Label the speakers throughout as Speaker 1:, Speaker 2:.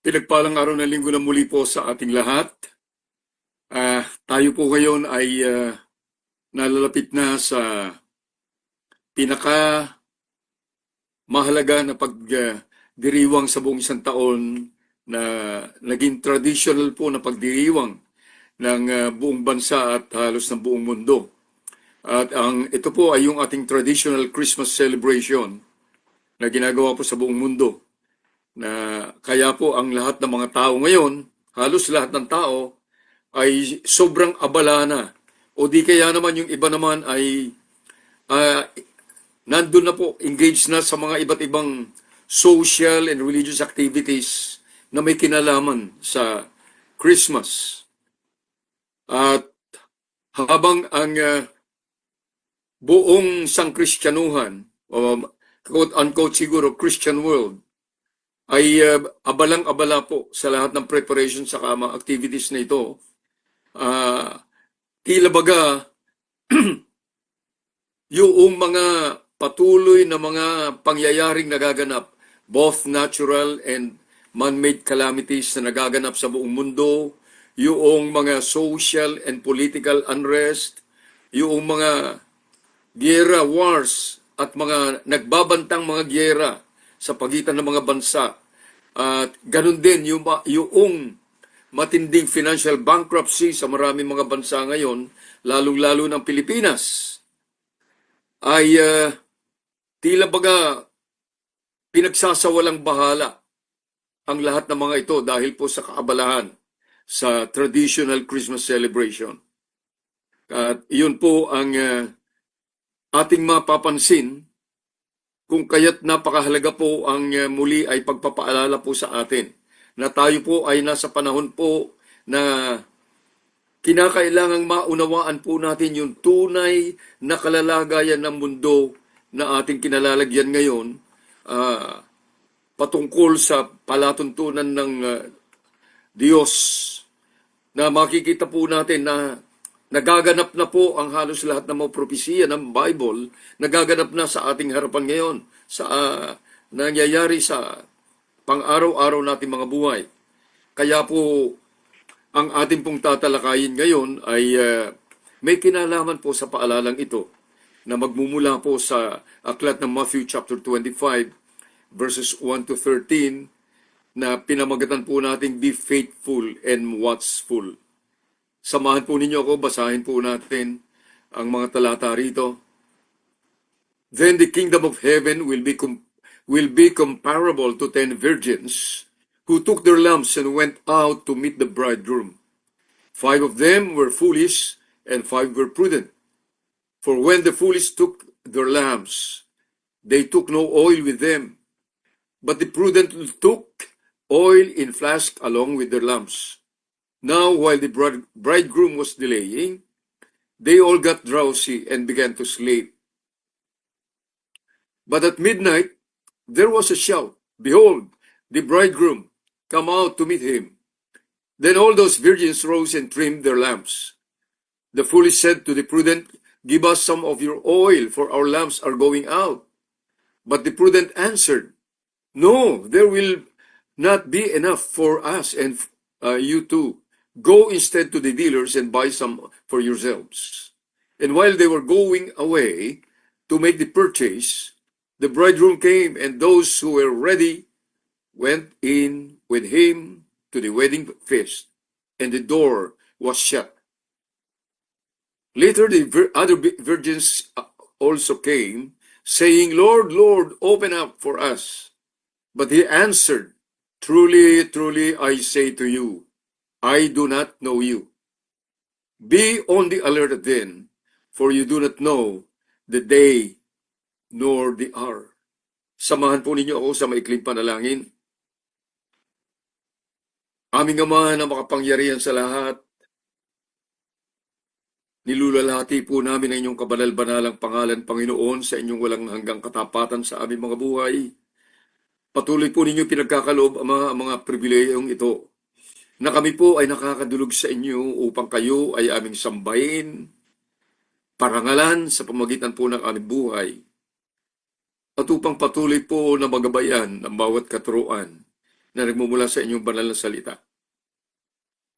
Speaker 1: Pinagpalang araw ng linggo na muli po sa ating lahat. Tayo po ngayon ay nalalapit na sa pinaka mahalaga na pagdiriwang sa buong isang taon na naging traditional po na pagdiriwang ng buong bansa at halos ng buong mundo. At ito po ay yung ating traditional Christmas celebration na ginagawa po sa buong mundo. Na kaya po ang lahat ng mga tao ngayon, halos lahat ng tao, ay sobrang abala na. O di kaya naman yung iba naman ay nandun na po, engaged na sa mga iba't ibang social and religious activities na may kinalaman sa Christmas. At habang ang buong sangkristyanuhan, o quote-unquote siguro Christian world, ay abalang-abala po sa lahat ng preparation sa mga activities na ito. Tila baga, yung mga patuloy na mga pangyayaring nagaganap, both natural and man-made calamities na nagaganap sa buong mundo, yung mga social and political unrest, yung mga giyera, wars, at mga nagbabantang mga giyera sa pagitan ng mga bansa. At ganun din yung matinding financial bankruptcy sa maraming mga bansa ngayon, lalong-lalo ng Pilipinas, ay tila baga pinagsasawalang bahala ang lahat ng mga ito dahil po sa kaabalahan sa traditional Christmas celebration. At iyon po ang ating mapapansin kung kaya't napakahalaga po ang muli ay pagpapaalala po sa atin na tayo po ay nasa panahon po na kinakailangang maunawaan po natin yung tunay na kalalagayan ng mundo na ating kinalalagyan ngayon patungkol sa palatuntunan ng Diyos na makikita po natin na nagaganap na po ang halos lahat ng mga propesiya ng Bible, nagaganap na sa ating harapan ngayon, sa nangyayari sa pang-araw-araw nating mga buhay. Kaya po, ang ating pong tatalakayin ngayon ay may kinalaman po sa paalalang ito na magmumula po sa aklat ng Matthew chapter 25, verses 1 to 13, na pinamagatan po nating be faithful and watchful. Samahan po ninyo ako, basahin po natin ang mga talata rito. Then the kingdom of heaven will be comparable to 10 virgins who took their lamps and went out to meet the bridegroom. 5 of them were foolish and 5 were prudent. For when the foolish took their lamps, they took no oil with them, but the prudent took oil in flask along with their lamps. Now, while the bridegroom was delaying, they all got drowsy and began to sleep. But at midnight, there was a shout, "Behold, the bridegroom, come out to meet him." Then all those virgins rose and trimmed their lamps. The foolish said to the prudent, "Give us some of your oil, for our lamps are going out." But the prudent answered, "No, there will not be enough for us and you too. Go instead to the dealers and buy some for yourselves." And while they were going away to make the purchase, the bridegroom came, and those who were ready went in with him to the wedding feast, and the door was shut. Later the other virgins also came, saying, "Lord, Lord, open up for us." But he answered, "Truly, truly, I say to you, I do not know you. Be on the alert then, for you do not know the day nor the hour." Samahan po ninyo ako sa maikling panalangin. Aming Ama na makapangyarihan sa lahat, nilulalhati po namin ang inyong kabanal-banalang pangalan, Panginoon, sa inyong walang hanggang katapatan sa aming mga buhay. Patuloy po ninyo pinagkakaloob ang mga pribilehiyong ito, na kami po ay nakakadulog sa inyo upang kayo ay aming sambahin, parangalan sa pamagitan po ng aming buhay, at upang patuloy po na magabayan ng bawat katuruan na nagmumula sa inyong banal na salita.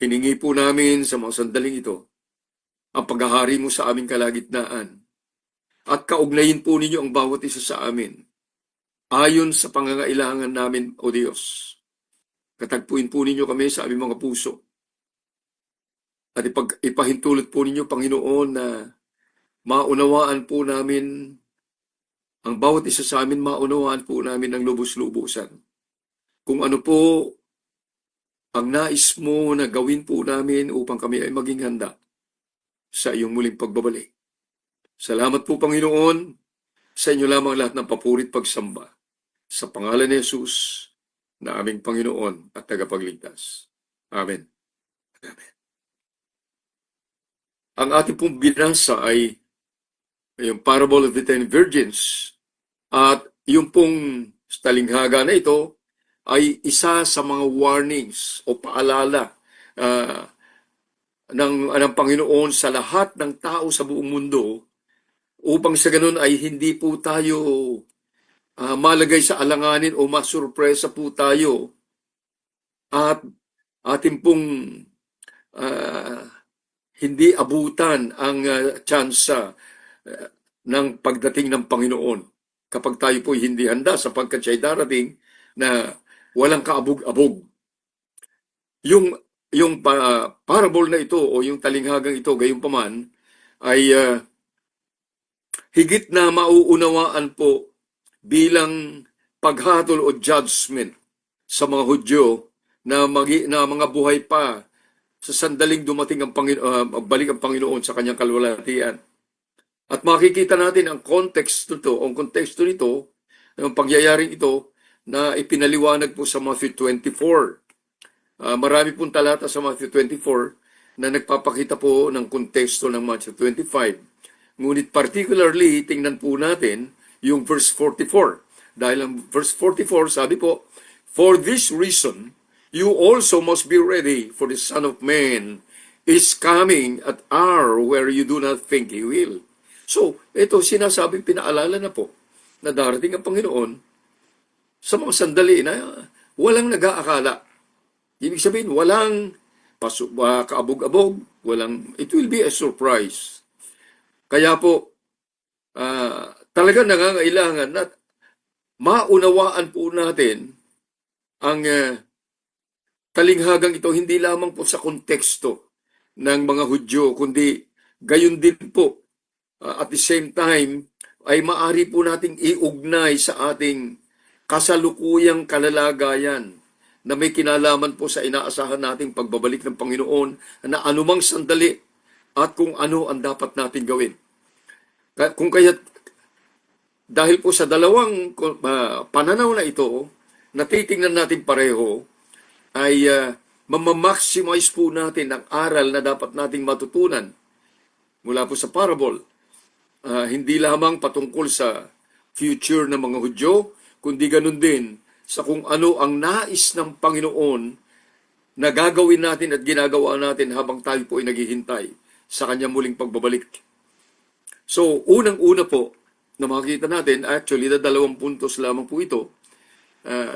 Speaker 1: Hiningi po namin sa mga sandaling ito ang paghahari mo sa aming kalagitnaan at kaugnayin po ninyo ang bawat isa sa amin ayon sa pangangailangan namin, O Diyos. Katagpuin po ninyo kami sa aming mga puso at ipahintulot po ninyo, Panginoon, na maunawaan po namin, ang bawat isa sa amin, maunawaan po namin ng lubos-lubusan. Kung ano po ang nais mo na gawin po namin upang kami ay maging handa sa iyong muling pagbabalik. Salamat po, Panginoon, sa inyo lamang lahat ng papurit pagsamba. Sa pangalan ni Jesus, na aming Panginoon at tagapagligtas. Amen. Amen. Ang ating pong binasa ay yung Parable of the Ten Virgins. At yung pong talinghaga na ito ay isa sa mga warnings o paalala ng Panginoon sa lahat ng tao sa buong mundo upang sa ganun ay hindi po tayo malagay sa alanganin o masurpresa po tayo at ating pong hindi abutan ang tsansa ng pagdating ng Panginoon kapag tayo po hindi handa sapagkat siya'y darating na walang kaabog-abog. Yung parable na ito o yung talinghagang ito gayunpaman ay higit na mauunawaan po bilang paghatol o judgment sa mga Hudyo na mga buhay pa sa sandaling dumating ang balik ang Panginoon sa kanyang kalwalhatian. At makikita natin ang konteksto nito, ang pangyayaring ito na ipinaliwanag po sa Matthew 24. Marami pong talata sa Matthew 24 na nagpapakita po ng konteksto ng Matthew 25. Ngunit particularly, tingnan po natin yung verse 44. Dahil ang verse 44, sabi po, "For this reason, you also must be ready, for the Son of Man is coming at hour where you do not think He will." So, ito sinasabing pinaalala na po na darating ang Panginoon sa mga sandali na walang nag-aakala. Ibig sabihin, walang kaabog-abog, it will be a surprise. Kaya po, talaga nangangailangan na maunawaan po natin ang talinghagang ito hindi lamang po sa konteksto ng mga Hudyo, kundi gayon din po at the same time ay maari po nating iugnay sa ating kasalukuyang kalalagayan na may kinalaman po sa inaasahan nating pagbabalik ng Panginoon na anumang sandali at kung ano ang dapat natin gawin. Kung kaya dahil po sa dalawang pananaw na ito, natitingnan natin pareho, ay mamamaximize po natin ang aral na dapat nating matutunan mula po sa parable. Hindi lamang patungkol sa future ng mga Hudyo, kundi ganun din sa kung ano ang nais ng Panginoon na gagawin natin at ginagawa natin habang tayo po ay naghihintay sa kanyang muling pagbabalik. So, unang-una po na makikita natin, actually, dalawang puntos lamang po ito,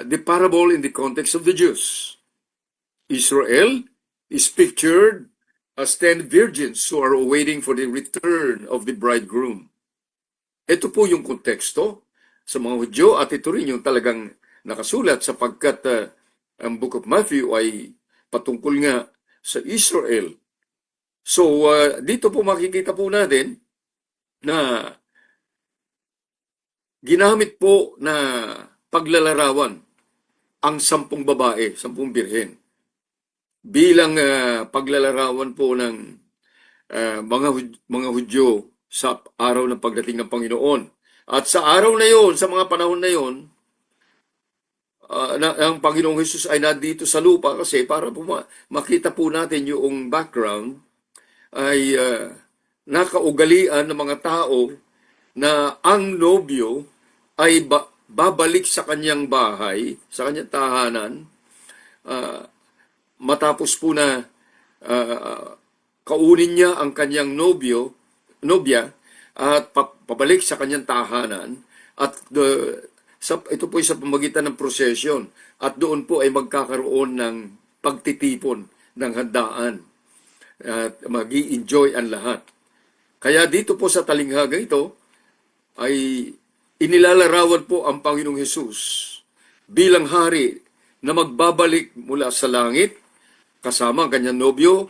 Speaker 1: the parable in the context of the Jews. Israel is pictured as 10 virgins who are waiting for the return of the bridegroom. Ito po yung konteksto sa mga Hudyo at ito rin yung talagang nakasulat sapagkat ang Book of Matthew ay patungkol nga sa Israel. So, dito po makikita po natin na ginamit po na paglalarawan ang 10 babae, 10 birhen bilang paglalarawan po ng mga Hudyo sa araw ng pagdating ng Panginoon. At sa araw na yon, sa mga panahon na yon, ang Panginoong Hesus ay nandito sa lupa kasi para po makita po natin yung background ay nakaugalian ng mga tao na ang nobyo ay babalik sa kanyang bahay, sa kanyang tahanan, matapos po na kaunin niya ang kanyang nobya at pabalik sa kanyang tahanan at ito po ay sa pamagitan ng prosesyon at doon po ay magkakaroon ng pagtitipon ng handaan at magi-enjoy ang lahat. Kaya dito po sa talinghaga ito ay inilalarawan po ang Panginoong Hesus bilang hari na magbabalik mula sa langit kasama ang kanyang nobyo.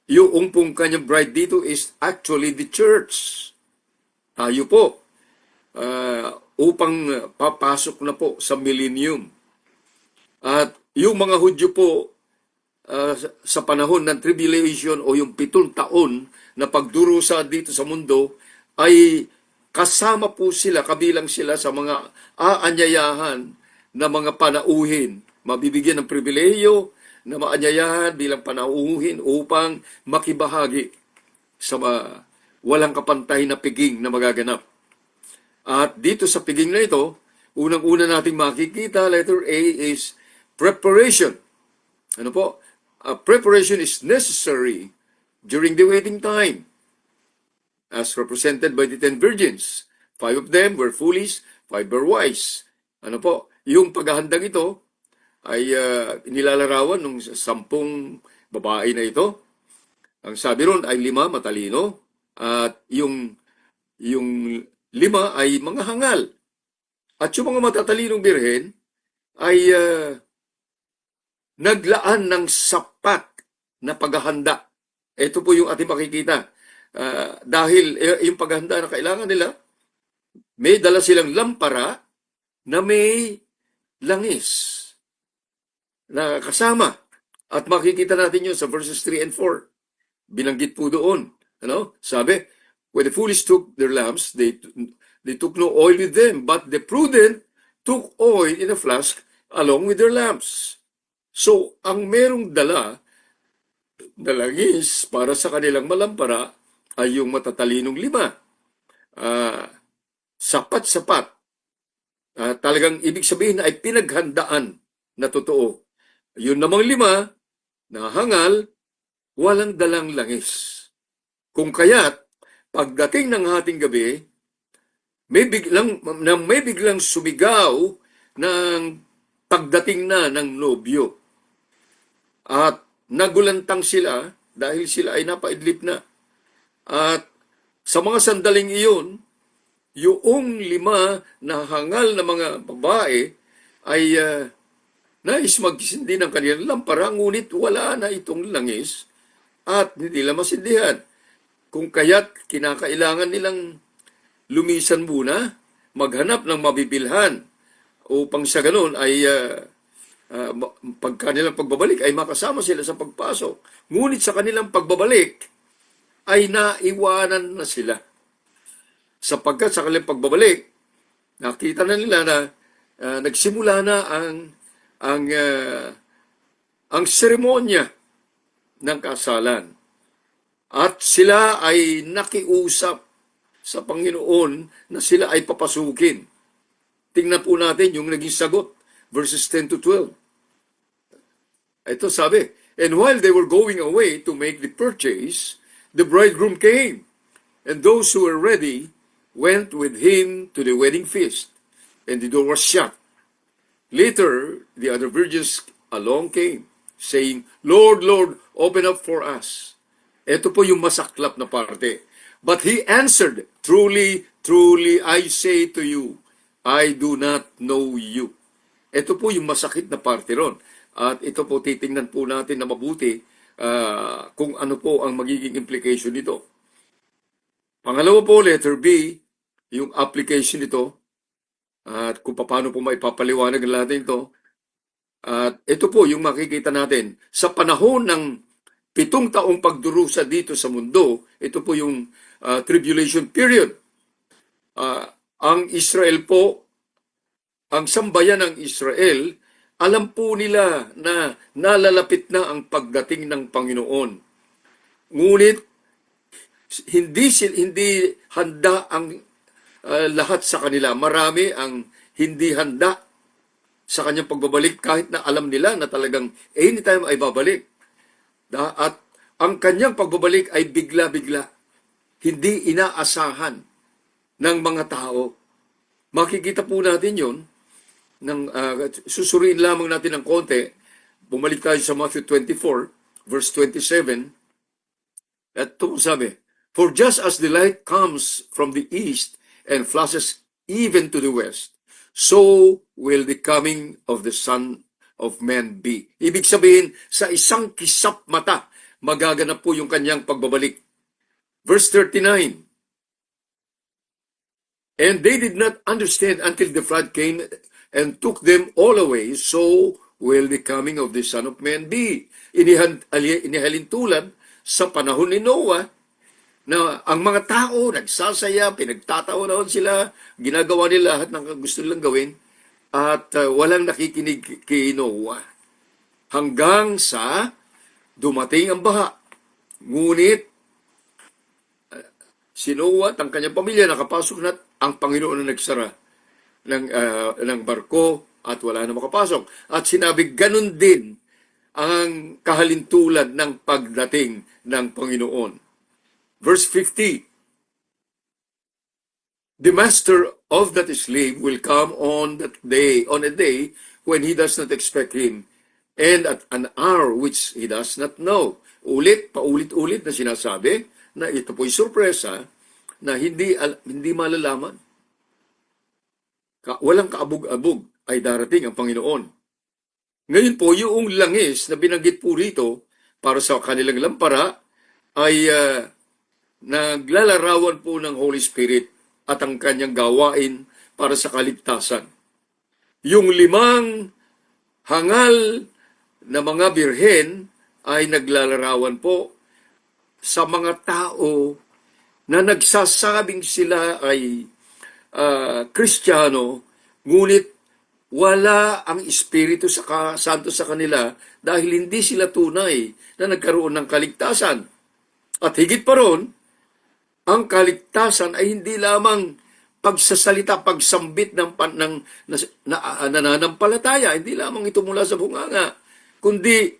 Speaker 1: Yung pong kanyang bride dito is actually the church. Tayo po. Upang papasok na po sa millennium. At yung mga Hudyo po sa panahon ng tribulation o yung 7 taon na pagdurusa dito sa mundo ay kasama po sila, kabilang sila sa mga aanyayahan na mga panauhin. Mabibigyan ng pribilehiyo na maanyayahan bilang panauhin upang makibahagi sa walang kapantay na piging na magaganap. At dito sa piging na ito, unang-una nating makikita, letter A is preparation. Ano po? Preparation is necessary during the waiting time, as represented by the 10 virgins. 5 of them were foolish, 5 were wise. Ano po? Yung paghahandang ito ay nilalarawan ng 10 babae na ito. Ang sabi ron ay 5 matalino at yung 5 ay mga hangal. At yung mga matatalinong birhen ay naglaan ng sapat na paghahanda. Ito po yung ating makikita. Dahil yung paghahanda na kailangan nila, may dala silang lampara na may langis na kasama. At makikita natin yun sa verses 3 and 4. Binanggit po doon. Ano? Sabi, when the foolish took their lamps, they took no oil with them, but the prudent took oil in a flask along with their lamps. So, ang merong dala na langis para sa kanilang malampara ay yung matatalinong 5. Sapat-sapat. Talagang ibig sabihin na ay pinaghandaan na totoo. Yun namang 5 na hangal, walang dalang langis. Kung kaya't, pagdating ng ating gabi, may biglang sumigaw ng pagdating na ng nobyo. At nagulantang sila dahil sila ay napaidlip na. At sa mga sandaling iyon, yung 5 na hangal na mga babae ay nais magsindi ng kanilang lampara, ngunit wala na itong langis at hindi nila masindihan. Kung kaya't kinakailangan nilang lumisan muna, maghanap ng mabibilhan upang sa ganun ay pag kanilang pagbabalik ay makasama sila sa pagpasok. Ngunit sa kanilang pagbabalik ay naiwanan na sila. Sapagkat sa kanilang pagbabalik, nakita na nila na nagsimula na ang seremonya ng kasalan. At sila ay nakiusap sa Panginoon na sila ay papasukin. Tingnan po natin yung naging sagot, verses 10 to 12. Ito sabi, and while they were going away to make the purchase, the bridegroom came, and those who were ready went with him to the wedding feast, and the door was shut. Later, the other virgins along came, saying, Lord, Lord, open up for us. Ito po yung masaklap na parte. But he answered, Truly, truly, I say to you, I do not know you. Ito po yung masakit na parte ron. At ito po titingnan po natin na mabuti kung ano po ang magiging implication nito. Pangalawa po, letter B, yung application nito. At kung paano po maipapaliwanag natin ito. At ito po yung makikita natin. Sa panahon ng 7 taong pagdurusa dito sa mundo, ito po yung tribulation period. Ang Israel po, ang sambayan ng Israel, alam po nila na nalalapit na ang pagdating ng Panginoon. Ngunit, hindi handa ang lahat sa kanila. Marami ang hindi handa sa kanyang pagbabalik kahit na alam nila na talagang anytime ay babalik. At ang kanyang pagbabalik ay bigla-bigla. Hindi inaasahan ng mga tao. Makikita po natin yon susuriin lamang natin ng konti. Bumalik tayo sa Matthew 24, verse 27. At ito po sabi, "For just as the light comes from the east and flashes even to the west, so will the coming of the Son of Man be." Ibig sabihin, sa isang kisap mata, magaganap po yung kanyang pagbabalik. Verse 39, "And they did not understand until the flood came and took them all away, so will the coming of the Son of Man be." Inihalin tulad sa panahon ni Noah na ang mga tao nagsasaya, pinagtatawanan sila, ginagawa nila lahat ng gusto nilang gawin, at walang nakikinig kay Noah. Hanggang sa dumating ang baha. Ngunit si Noah at ang kanyang pamilya nakapasok na, ang Panginoon na nagsara ng barko at wala na makapasok. At sinabi, ganun din ang kahalintulad ng pagdating ng Panginoon. Verse 50, "The master of that slave will come on a day when he does not expect him, and at an hour which he does not know." Paulit-ulit na sinasabi na ito po'y sorpresa na hindi malalaman. Walang kaabog-abog ay darating ang Panginoon. Ngayon po, yung langis na binanggit po rito para sa kanilang lampara ay naglalarawan po ng Holy Spirit at ang kanyang gawain para sa kaligtasan. Yung 5 hangal na mga birhen ay naglalarawan po sa mga tao na nagsasabing sila ay Kristiyano, ngunit wala ang Espiritu Santo sa kanila dahil hindi sila tunay na nagkaroon ng kaligtasan. At higit pa ron, ang kaligtasan ay hindi lamang pagsasalita, pagsambit ng nananampalataya, hindi lamang ito mula sa bunganga, kundi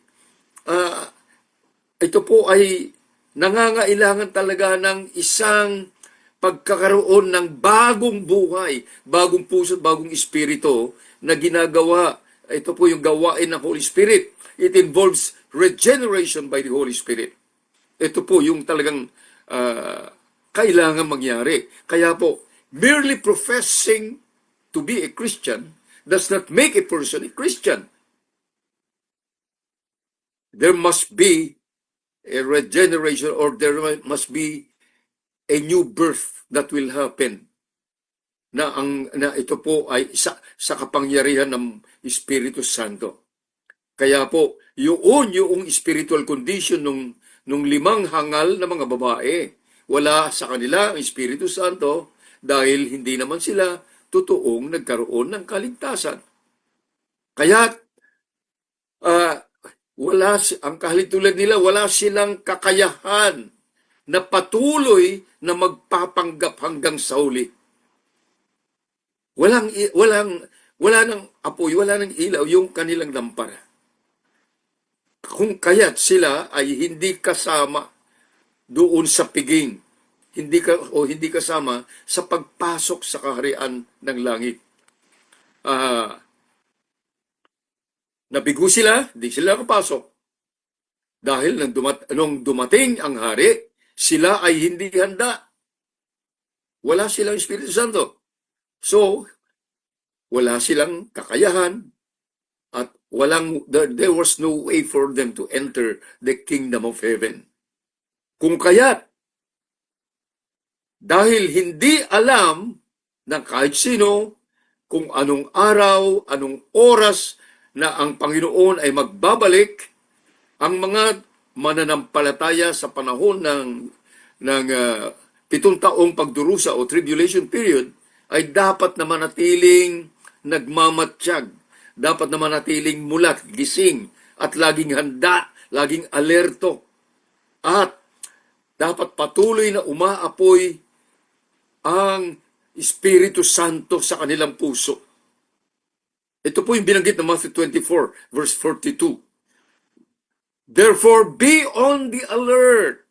Speaker 1: ito po ay nangangailangan talaga ng isang pagkakaroon ng bagong buhay, bagong puso, bagong espiritu na ginagawa. Ito po yung gawain ng Holy Spirit. It involves regeneration by the Holy Spirit. Ito po yung talagang kailangan mangyari. Kaya po, merely professing to be a Christian does not make a person a Christian. There must be a regeneration, or there must be a new birth that will happen na ito po ay sa kapangyarihan ng Espiritu Santo. Kaya po, yung spiritual condition nung 5 hangal na mga babae, wala sa kanila ang Espiritu Santo dahil hindi naman sila totoong nagkaroon ng kaligtasan. Kaya ang kahalintulad nila, wala silang kakayahan na patuloy na magpapanggap hanggang sa huli. Wala nang apoy, wala nang ilaw yung kanilang lampara. Kung kaya't sila ay hindi kasama doon sa piging, hindi kasama sa pagpasok sa kaharian ng langit. Nabigo sila, hindi sila nakapasok. Dahil nung dumating ang hari, sila ay hindi handa. Wala silang Espiritu Santo. So, wala silang kakayahan at there was no way for them to enter the kingdom of heaven. Kung kaya't, dahil hindi alam ng kahit sino kung anong araw, anong oras na ang Panginoon ay magbabalik, ang mga mananampalataya sa panahon ng 7 taong pagdurusa o tribulation period ay dapat na manatiling nagmamatsyag, dapat na manatiling mulat, gising, at laging handa, laging alerto, at dapat patuloy na umaapoy ang Espiritu Santo sa kanilang puso. Ito po yung binanggit ng Matthew 24, verse 42. "Therefore, be on the alert,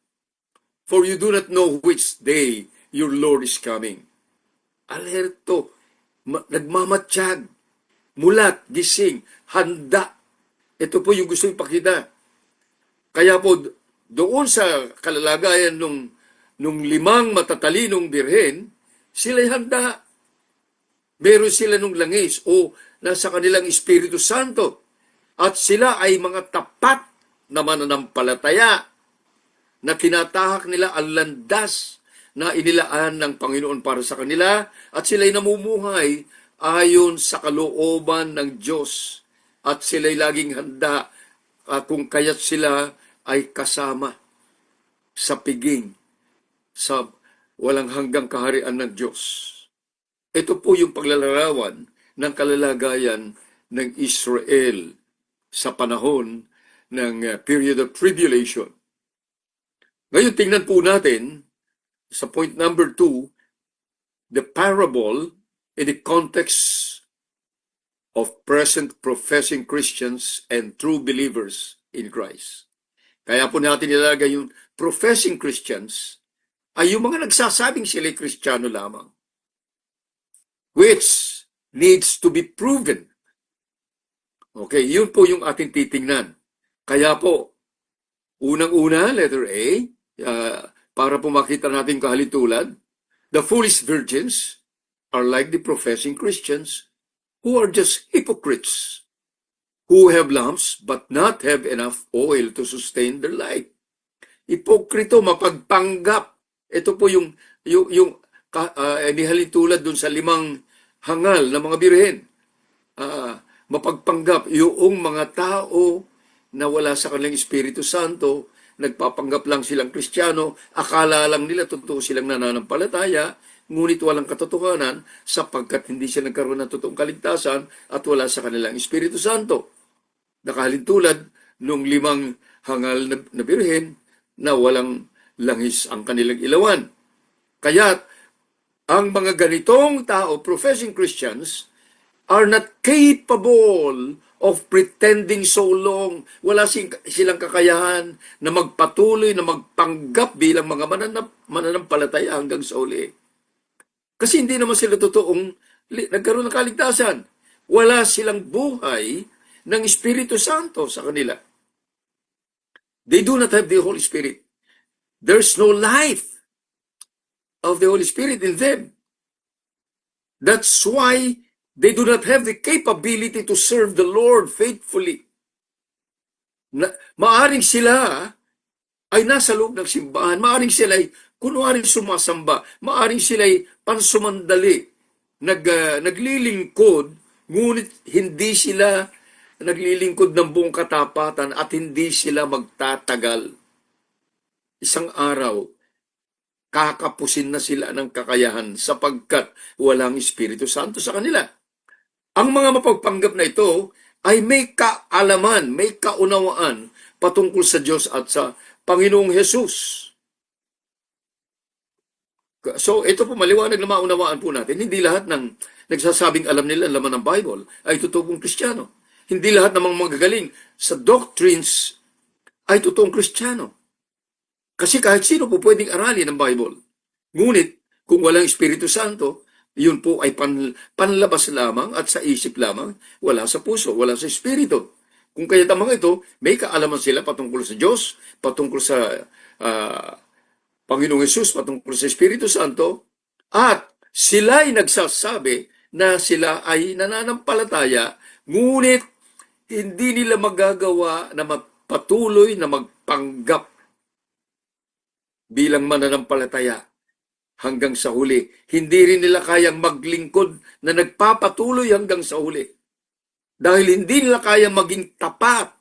Speaker 1: for you do not know which day your Lord is coming." Alerto. nagmamatsyag, mulat, gising, handa. Ito po yung gusto ipakita. Kaya po, doon sa kalalagayan nung limang matatalinong birhen, sila'y handa. Meron sila nung langis o nasa kanilang Espiritu Santo. At sila ay mga tapat na mananampalataya na tinatahak nila ang landas na inilaan ng Panginoon para sa kanila at sila'y namumuhay ayon sa kalooban ng Diyos. At sila'y laging handa kung kaya't sila ay kasama sa piging sa walang hanggang kaharian ng Diyos. Ito po yung paglalarawan ng kalalagayan ng Israel sa panahon ng period of tribulation. Ngayon, tingnan po natin sa point number 2, the parable in the context of present professing Christians and true believers in Christ. Kaya po natin ilalagay yung professing Christians ay yung mga nagsasabing sila'y Kristiyano lamang, which needs to be proven. Okay, yun po yung ating titingnan. Kaya po, unang-una, letter A, para po makita natin kahalintulad, the foolish virgins are like the professing Christians who are just hypocrites, who have lamps but not have enough oil to sustain their light. Hipokrito, mapagpanggap. Ito po yung nihalintulad dun sa limang hangal na mga birhen. Mapagpanggap yung mga tao na wala sa kanilang Espiritu Santo, nagpapanggap lang silang Kristiyano, akala lang nila totoo silang nananampalataya, ngunit walang katotohanan sapagkat hindi siya nagkaroon ng totoong kaligtasan at wala sa kanilang Espiritu Santo. Nakahalintulad nung limang hangal na birhen na walang langis ang kanilang ilawan. Kaya ang mga ganitong tao, professing Christians, are not capable of pretending so long. Wala silang kakayahan na magpatuloy, na magpanggap bilang mga mananampalataya hanggang sa uli. Kasi hindi naman sila totoong nagkaroon ng kaligtasan. Wala silang buhay ng Espiritu Santo sa kanila. They do not have the Holy Spirit. There's no life of the Holy Spirit in them. That's why they do not have the capability to serve the Lord faithfully. Maaring sila ay nasa loob ng simbahan, maaring sila ay kunwaring sumasamba, maaring sila ay pansumandali, naglilingkod, ngunit hindi sila naglilingkod ng buong katapatan at hindi sila magtatagal. Isang araw, kakapusin na sila ng kakayahan sapagkat walang Espiritu Santo sa kanila. Ang mga mapagpanggap na ito ay may kaalaman, may kaunawaan patungkol sa Diyos at sa Panginoong Hesus. So, ito po maliwanag na maunawaan po natin. Hindi lahat ng nagsasabing alam nila ang laman ng Bible ay totoong Kristiyano. Hindi lahat ng mga magagaling sa doctrines ay totoong Kristiyano. Kasi kahit sino po pwedeng aralin ng Bible. Ngunit, kung walang Espiritu Santo, yun po ay panlabas lamang at sa isip lamang, wala sa puso, wala sa espiritu. Kung kaya tamang ito, may kaalaman sila patungkol sa Diyos, patungkol sa Panginoong Hesus, patungkol sa Espiritu Santo, at sila ay nagsasabi na sila ay nananampalataya, ngunit hindi nila magagawa na patuloy na magpanggap bilang mananampalataya hanggang sa huli. Hindi rin nila kayang maglingkod na nagpapatuloy hanggang sa huli. Dahil hindi nila kayang maging tapat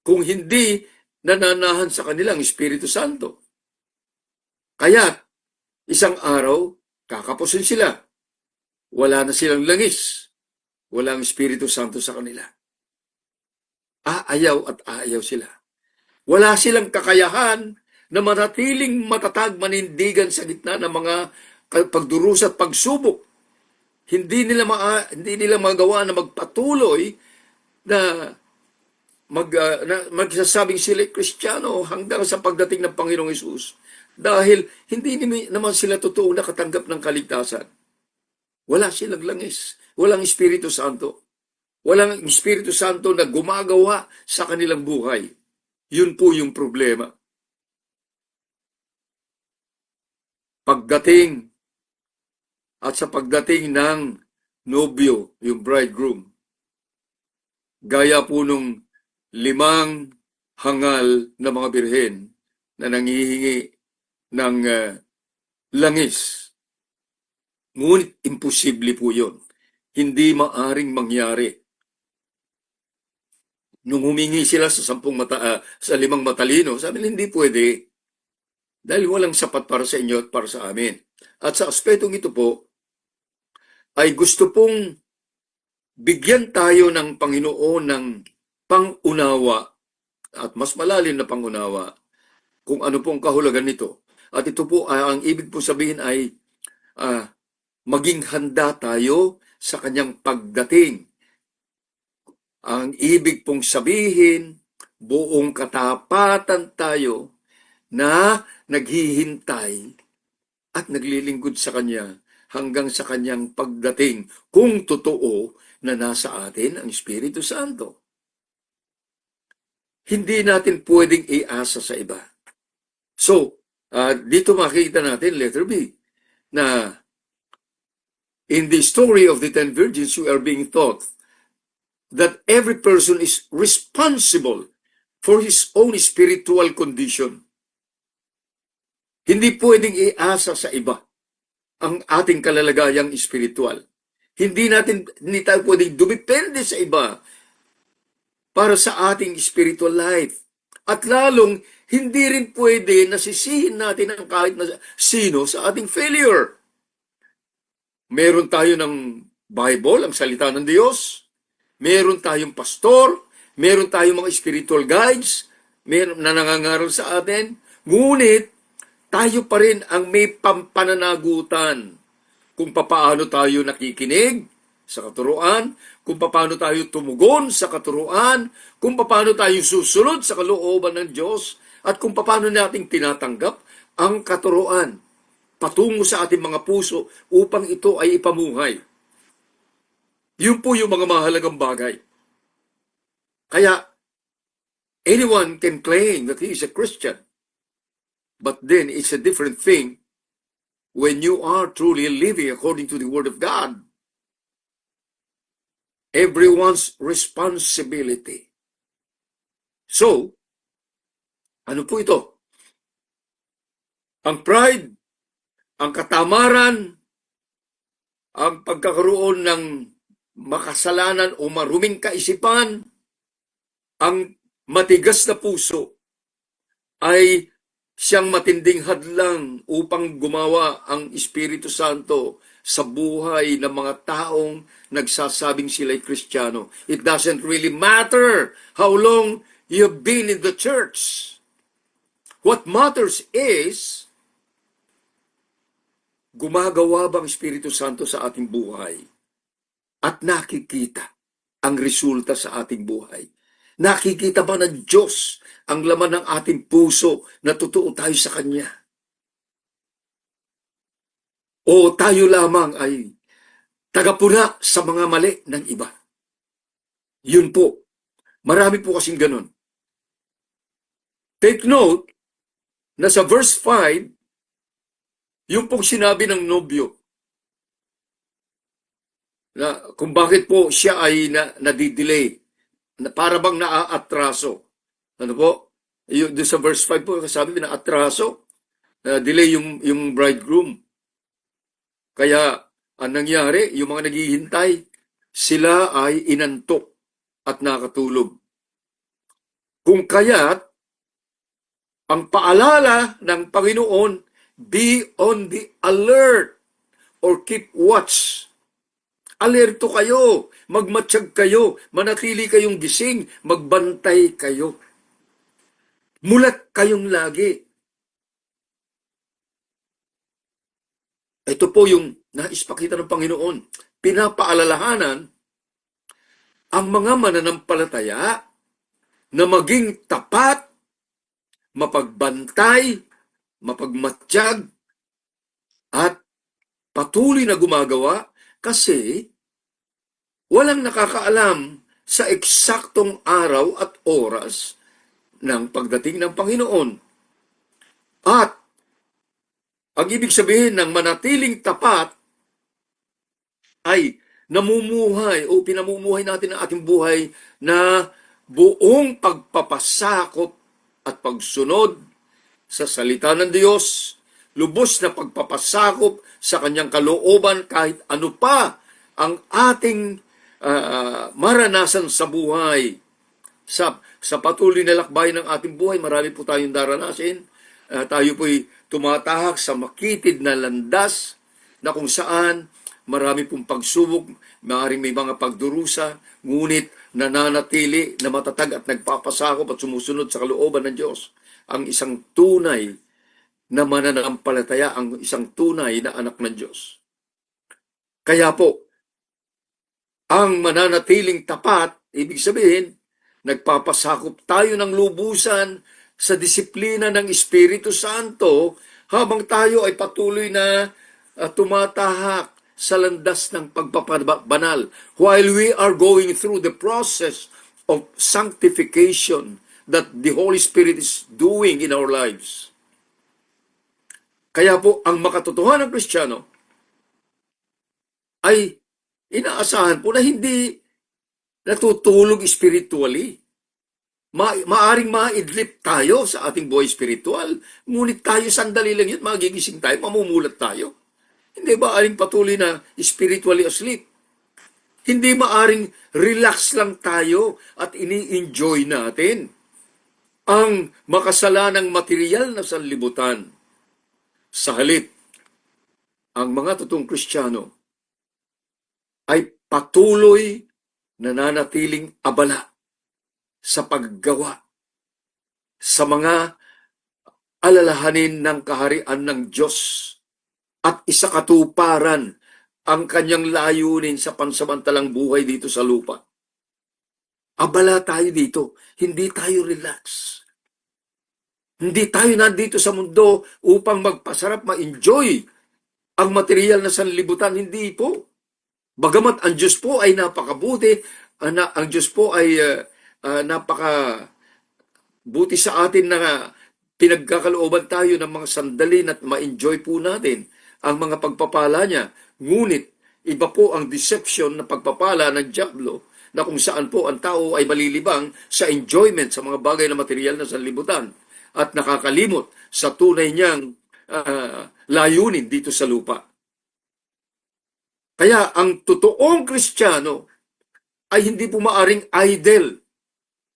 Speaker 1: kung hindi nananahan sa kanilang Espiritu Santo. Kaya, isang araw, kakapusin sila. Wala na silang langis. Walang Espiritu Santo sa kanila. Aayaw at aayaw sila. Wala silang kakayahan na manatiling matatag, manindigan sa gitna ng mga pagdurusa at pagsubok. Hindi nila magawa na magpatuloy na magsasabing sila Kristiyano hanggang sa pagdating ng Panginoong Hesus. Dahil hindi naman sila totoong nakatanggap ng kaligtasan. Wala silang langis. Walang Espiritu Santo. Walang Espiritu Santo na gumagawa sa kanilang buhay. Yun po yung problema. Pagdating at sa pagdating ng nobyo, yung bridegroom, gaya po nung 5 hangal na mga birhen na nanghihingi ng langis. Ngunit imposible po yun. Hindi maaring mangyari. Nung humingi sila sa 5 matalino, sabi nila, hindi pwede. Dahil walang sapat para sa inyo at para sa amin. At sa aspetong ito po, ay gusto pong bigyan tayo ng Panginoon ng pangunawa at mas malalim na pangunawa kung ano pong kahulugan nito. At ito po, ang ibig po sabihin ay maging handa tayo sa kanyang pagdating. Ang ibig pong sabihin, buong katapatan tayo na naghihintay at naglilingkod sa Kanya hanggang sa Kanyang pagdating kung totoo na nasa atin ang Espiritu Santo. Hindi natin pwedeng iasa sa iba. So, dito makikita natin, letter B, na in the story of the 10 virgins, we are being taught that every person is responsible for his own spiritual condition. Hindi pwedeng iasa sa iba ang ating kalalagayang espiritual. Hindi tayo pwedeng dumepende sa iba para sa ating spiritual life. At lalong, hindi rin pwede nasisihin natin ang kahit na sino sa ating failure. Meron tayo ng Bible, ang salita ng Diyos. Meron tayong pastor. Meron tayong mga spiritual guides na nangangaral sa atin. Ngunit, tayo pa rin ang may pampananagutan kung papaano tayo nakikinig sa katuruan, kung papaano tayo tumugon sa katuruan, kung papaano tayo susunod sa kalooban ng Diyos, at kung papaano nating tinatanggap ang katuruan patungo sa ating mga puso upang ito ay ipamuhay. Yun po yung mga mahalagang bagay. Kaya, anyone can claim that he is a Christian. But then it's a different thing when you are truly living according to the Word of God. Everyone's responsibility. So, ano po ito? Ang pride, ang katamaran, ang pagkakaroon ng makasalanan o maruming kaisipan, ang matigas na puso ay siyang matinding hadlang upang gumawa ang Espiritu Santo sa buhay ng mga taong nagsasabing sila'y Kristiyano. It doesn't really matter how long you've been in the church. What matters is, gumagawa bang Espiritu Santo sa ating buhay? At nakikita ang resulta sa ating buhay. Nakikita ba ng Diyos ang laman ng ating puso na totoo tayo sa Kanya? O tayo lamang ay tagapuna sa mga mali ng iba? Yun po. Marami po kasing ganun. Take note na sa verse 5, yung pong sinabi ng nobyo, na kung bakit po siya ay nadidelay, na para bang naaatraso. Ano po? Doon sa verse 5 po, sabi na atraso, delay yung bridegroom. Kaya, ang nangyari, yung mga naghihintay, sila ay inantok at nakatulog. Kung kaya't, ang paalala ng Panginoon, be on the alert or keep watch. Alerto kayo, magmatsyag kayo, manatili kayong gising, magbantay kayo. Mulat kayong lagi. Ito po yung naispakita ng Panginoon. Pinapaalalahanan ang mga mananampalataya na maging tapat, mapagbantay, mapagmatsyag, at patuloy na gumagawa Kasi walang nakakaalam sa eksaktong araw at oras ng pagdating ng Panginoon. At ang ibig sabihin ng manatiling tapat ay namumuhay o pinamumuhay natin ang ating buhay na buong pagpapasakop at pagsunod sa salita ng Diyos, lubos na pagpapasakop sa kanyang kalooban kahit ano pa ang ating maranasan sa buhay. Sa patuloy na lakbay ng ating buhay, marami po tayong daranasin. Tayo po'y tumatahak sa makitid na landas na kung saan marami pong pagsubok, maaaring may mga pagdurusa, ngunit nananatili na matatag at nagpapasakop at sumusunod sa kalooban ng Diyos. Ang isang tunay na mananampalataya, ang isang tunay na anak ng Diyos. Kaya po, ang mananatiling tapat, ibig sabihin, nagpapasakop tayo ng lubusan sa disiplina ng Espiritu Santo habang tayo ay patuloy na tumatahak sa landas ng pagpapabanal while we are going through the process of sanctification that the Holy Spirit is doing in our lives. Kaya po, ang makatotohanan ng Kristiyano ay inaasahan po na hindi natutulog spiritually. Maaring maidlip tayo sa ating buhay spiritual, ngunit tayo sandali lang yun, magigising tayo, mamumulat tayo. Hindi maaring patuloy na spiritually asleep. Hindi maaring relax lang tayo at ini-enjoy natin ang makasalanang material na sanlibutan. Sa halip, ang mga totoong Kristiyano ay patuloy na nananatiling abala sa paggawa sa mga alalahanin ng kaharian ng Diyos at isakatuparan ang kanyang layunin sa pansamantalang buhay dito sa lupa. Abala tayo dito, hindi tayo relax. Hindi tayo nandito sa mundo upang magpasarap, ma-enjoy ang material na sanlibutan. Hindi po. Bagamat ang Diyos po ay napakabuti, ang Diyos po ay napakabuti sa atin na pinagkakalooban tayo ng mga sandali at ma-enjoy po natin ang mga pagpapala niya. Ngunit, iba po ang deception na pagpapala ng dyablo na kung saan po ang tao ay malilibang sa enjoyment sa mga bagay na material na sanlibutan at nakakalimot sa tunay niyang layunin dito sa lupa. Kaya ang totoong Kristiyano ay hindi po maaring idle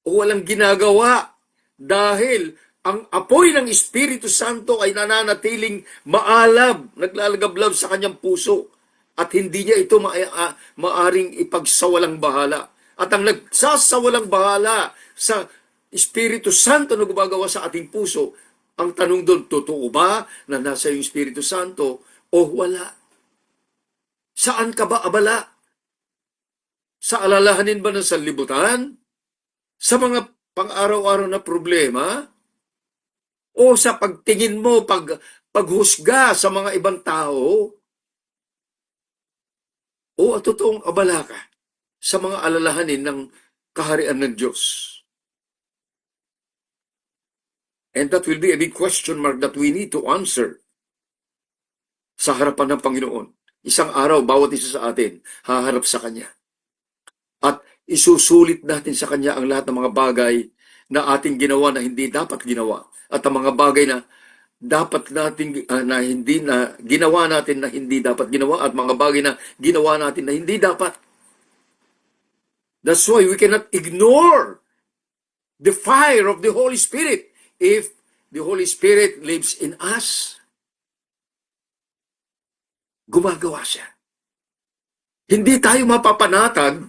Speaker 1: o walang ginagawa dahil ang apoy ng Espiritu Santo ay nananatiling maalab, naglalagablab sa kanyang puso at hindi niya ito maaring ipagsawalang bahala. At ang nagsasawalang bahala sa Espiritu Santo na gumagawa sa ating puso, ang tanong doon, totoo ba na nasa yung Espiritu Santo o wala? Saan ka ba abala? Sa alalahanin ba ng sanlibutan? Sa mga pang-araw-araw na problema? O sa pagtingin mo, paghusga sa mga ibang tao? O at totoong abala ka sa mga alalahanin ng kaharian ng Diyos? And that will be a big question mark that we need to answer sa harapan ng Panginoon. Isang araw, bawat isa sa atin, haharap sa Kanya. At isusulit natin sa Kanya ang lahat ng mga bagay na ating ginawa na hindi dapat ginawa. At ang mga bagay na dapat natin na hindi na ginawa natin na hindi dapat ginawa at mga bagay na ginawa natin na hindi dapat. That's why we cannot ignore the fire of the Holy Spirit. If the Holy Spirit lives in us, gumagawa siya. Hindi tayo mapapanatag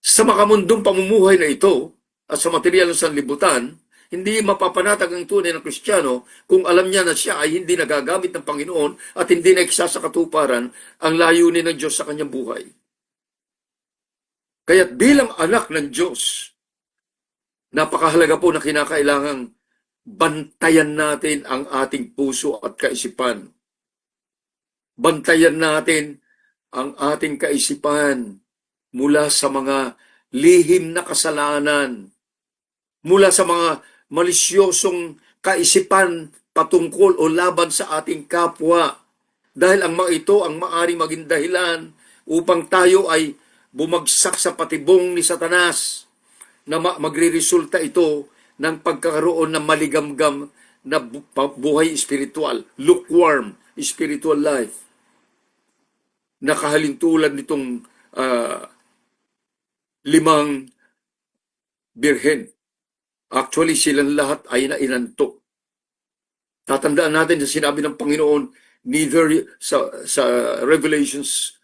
Speaker 1: sa makamundong pamumuhay na ito at sa material ng sanlibutan. Hindi mapapanatag ang tunay na Kristiyano kung alam niya na siya ay hindi nagagamit ng Panginoon at hindi nagsasakatuparan ang layunin ng Diyos sa kanyang buhay. Kaya't bilang anak ng Diyos, napakahalaga po na kinakailangang bantayan natin ang ating puso at kaisipan. Bantayan natin ang ating kaisipan mula sa mga lihim na kasalanan, mula sa mga malisyosong kaisipan patungkol o laban sa ating kapwa. Dahil ang mga ito ang maari maging dahilan upang tayo ay bumagsak sa patibong ni Satanas na magre-resulta ito ng pagkakaroon ng maligamgam na buhay espiritual, lukewarm spiritual life. Nakahalintulad nitong limang birhen. Actually, silang lahat ay nainantok. Tatandaan natin na sinabi ng Panginoon, sa Revelations,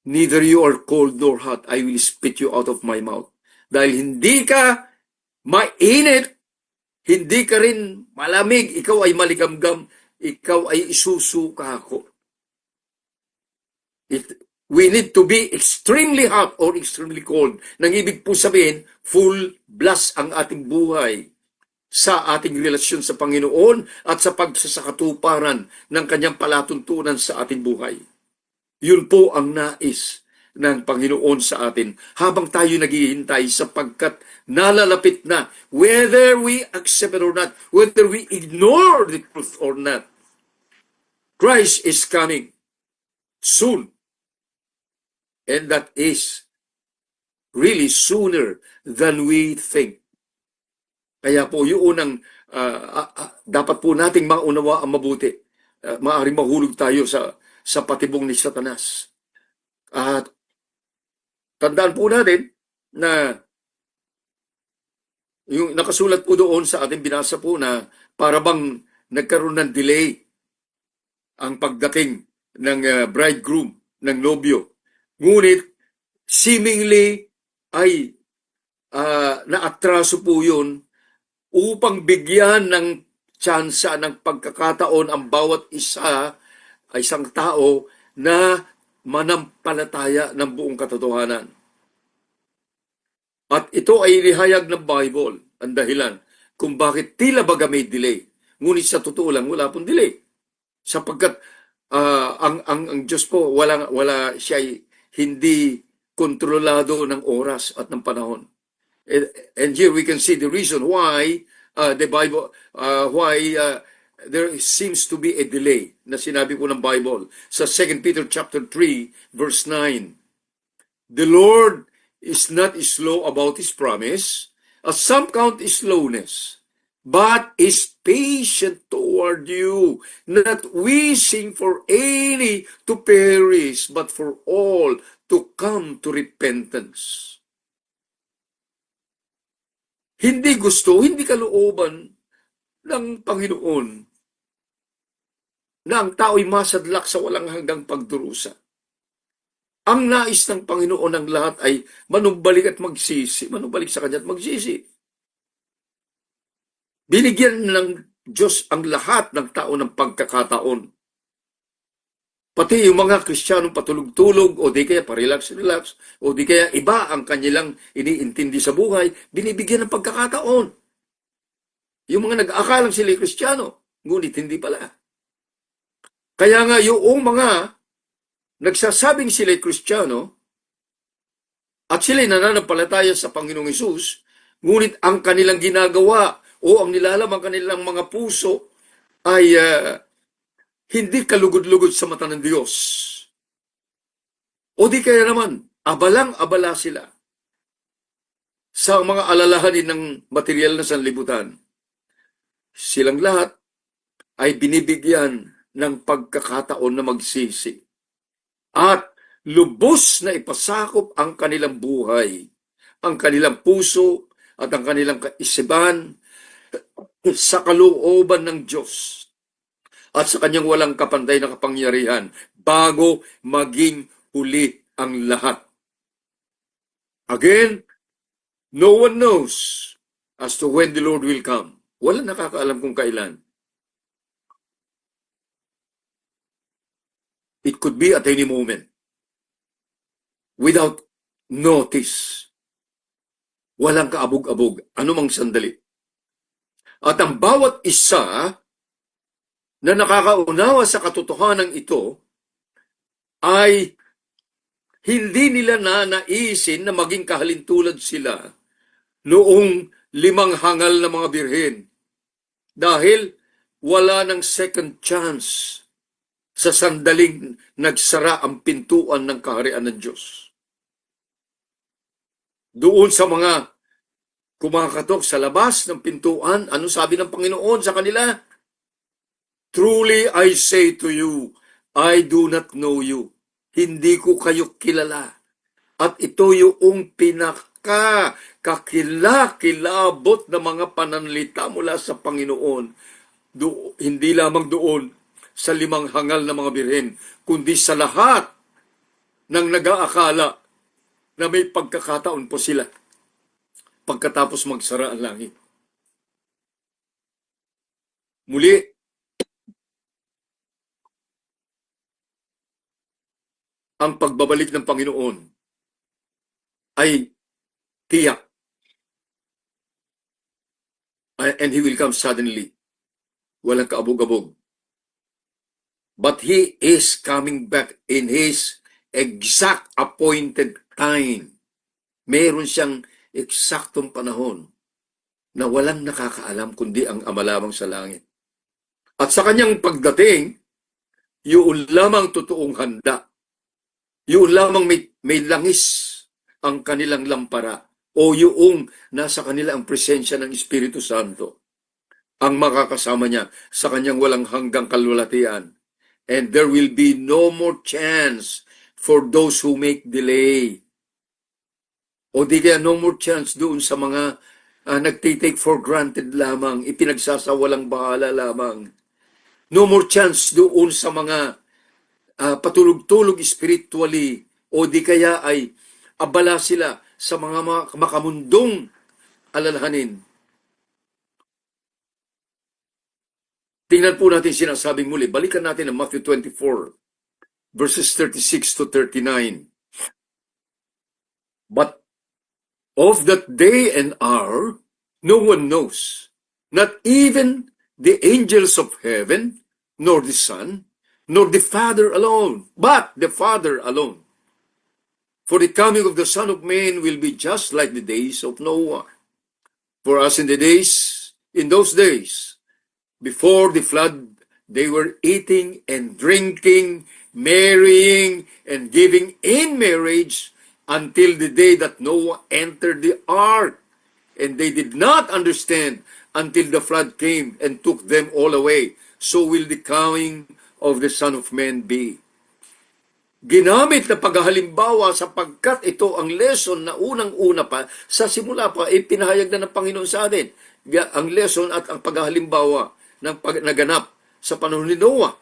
Speaker 1: neither you are cold nor hot, I will spit you out of my mouth. Dahil hindi ka mainit, hindi ka rin malamig, ikaw ay maligamgam, ikaw ay isusuka ko. We need to be extremely hot or extremely cold. Nang ibig po sabihin, full blast ang ating buhay sa ating relasyon sa Panginoon at sa pagsasakatuparan ng kanyang palatuntunan sa ating buhay. Yun po ang nais ng Panginoon sa atin habang tayo naghihintay sapagkat nalalapit na, whether we accept it or not, whether we ignore the truth or not, Christ is coming soon. And that is really sooner than we think. Kaya po yung unang dapat po nating maunawa ang mabuti. Maaaring mahulog tayo sa patibong ni Satanas. At tandaan po natin na yung nakasulat po doon sa ating binasa po na para bang nagkaroon ng delay ang pagdating ng bridegroom, ng nobyo. Ngunit seemingly ay naatraso po yun upang bigyan ng tsansa ng pagkakataon ang bawat isa ay isang tao na manampalataya ng buong katotohanan. At ito ay inihayag ng Bible, ang dahilan kung bakit tila baga may delay. Ngunit sa totoo lang, wala pong delay. Sapagkat ang Diyos po, wala siya hindi kontrolado ng oras at ng panahon. And here we can see the reason why the Bible, there seems to be a delay na sinabi po ng Bible sa 2 Peter chapter 3 verse 9. The Lord is not slow about His promise, as some count slowness, but is patient toward you, not wishing for any to perish, but for all to come to repentance. Hindi gusto, hindi kalooban ng Panginoon na ang tao'y masadlak sa walang hanggang pagdurusa. Ang nais ng Panginoon ng lahat ay manumbalik at magsisi, manubalik sa Kanya at magsisi. Binigyan ng Diyos ang lahat ng tao ng pagkakataon. Pati yung mga Kristiyanong patulog-tulog o di kaya parelax-relax o di kaya iba ang kanilang iniintindi sa buhay, binibigyan ng pagkakataon. Yung mga nag-aakalang sila'y Kristiyano, ngunit hindi pala. Kaya nga yung mga nagsasabing sila'y Kristiyano at sila'y nananampalataya sa Panginoong Hesus, ngunit ang kanilang ginagawa o ang nilalamang kanilang mga puso ay hindi kalugod-lugod sa mata ng Diyos. O di kaya naman, abalang-abala sila sa mga alalahanin ng material na sanlibutan. Silang lahat ay binibigyan ng pagkakataon na magsisi. At lubos na ipasakop ang kanilang buhay, ang kanilang puso at ang kanilang kaisipan sa kalooban ng Diyos at sa kanyang walang kapantay na kapangyarihan bago maging huli ang lahat. Again, no one knows as to when the Lord will come. Walang nakakaalam kung kailan. It could be at any moment. Without notice. Walang kaabog-abog. Anumang sandali. At ang bawat isa na nakakaunawa sa katotohanan ito ay hindi nila na naisin na maging kahalintulad sila noong 5 hangal na mga birhen. Dahil wala ng second chance sa sandaling nagsara ang pintuan ng kaharian ng Diyos. Doon sa mga kumakatok sa labas ng pintuan, ano sabi ng Panginoon sa kanila? Truly I say to you, I do not know you. Hindi ko kayo kilala. At ito yung kakilakilabot na mga pananalita mula sa Panginoon. Hindi lamang doon sa 5 hangal na mga birhen, kundi sa lahat ng nag-aakala na may pagkakataon po sila pagkatapos magsara ang langit. Muli, ang pagbabalik ng Panginoon ay tiyak. And He will come suddenly. Walang kaabog-abog. But He is coming back in His exact appointed time. Meron siyang eksaktong panahon na walang nakakaalam kundi ang Ama lamang sa langit. At sa kanyang pagdating, yun lamang totoong handa. Yun lamang may langis ang kanilang lampara o yung nasa kanila ang presensya ng Espiritu Santo ang makakasama niya sa kanyang walang hanggang kalwalatian. And there will be no more chance for those who make delay. O di kaya no more chance doon sa mga nagtitake for granted lamang, ipinagsasawalang bahala lamang. No more chance doon sa mga patulog-tulog spiritually o di kaya ay abala sila sa mga makamundong alalahanin. Tingnan po natin sinasabing muli. Balikan natin ang Matthew 24, verses 36 to 39. But of that day and hour, no one knows, not even the angels of heaven, nor the Son, nor the Father alone, but the Father alone. For the coming of the Son of Man will be just like the days of Noah. For as in those days, before the flood, they were eating and drinking, marrying, and giving in marriage until the day that Noah entered the ark. And they did not understand until the flood came and took them all away. So will the coming of the Son of Man be. Ginamit na paghahalimbawa sapagkat ito ang lesson na unang-una pa, sa simula pa, ipinahayag na ng Panginoon sa atin. Ang lesson at ang paghahalimbawa ng naganap sa panahon ni Noah.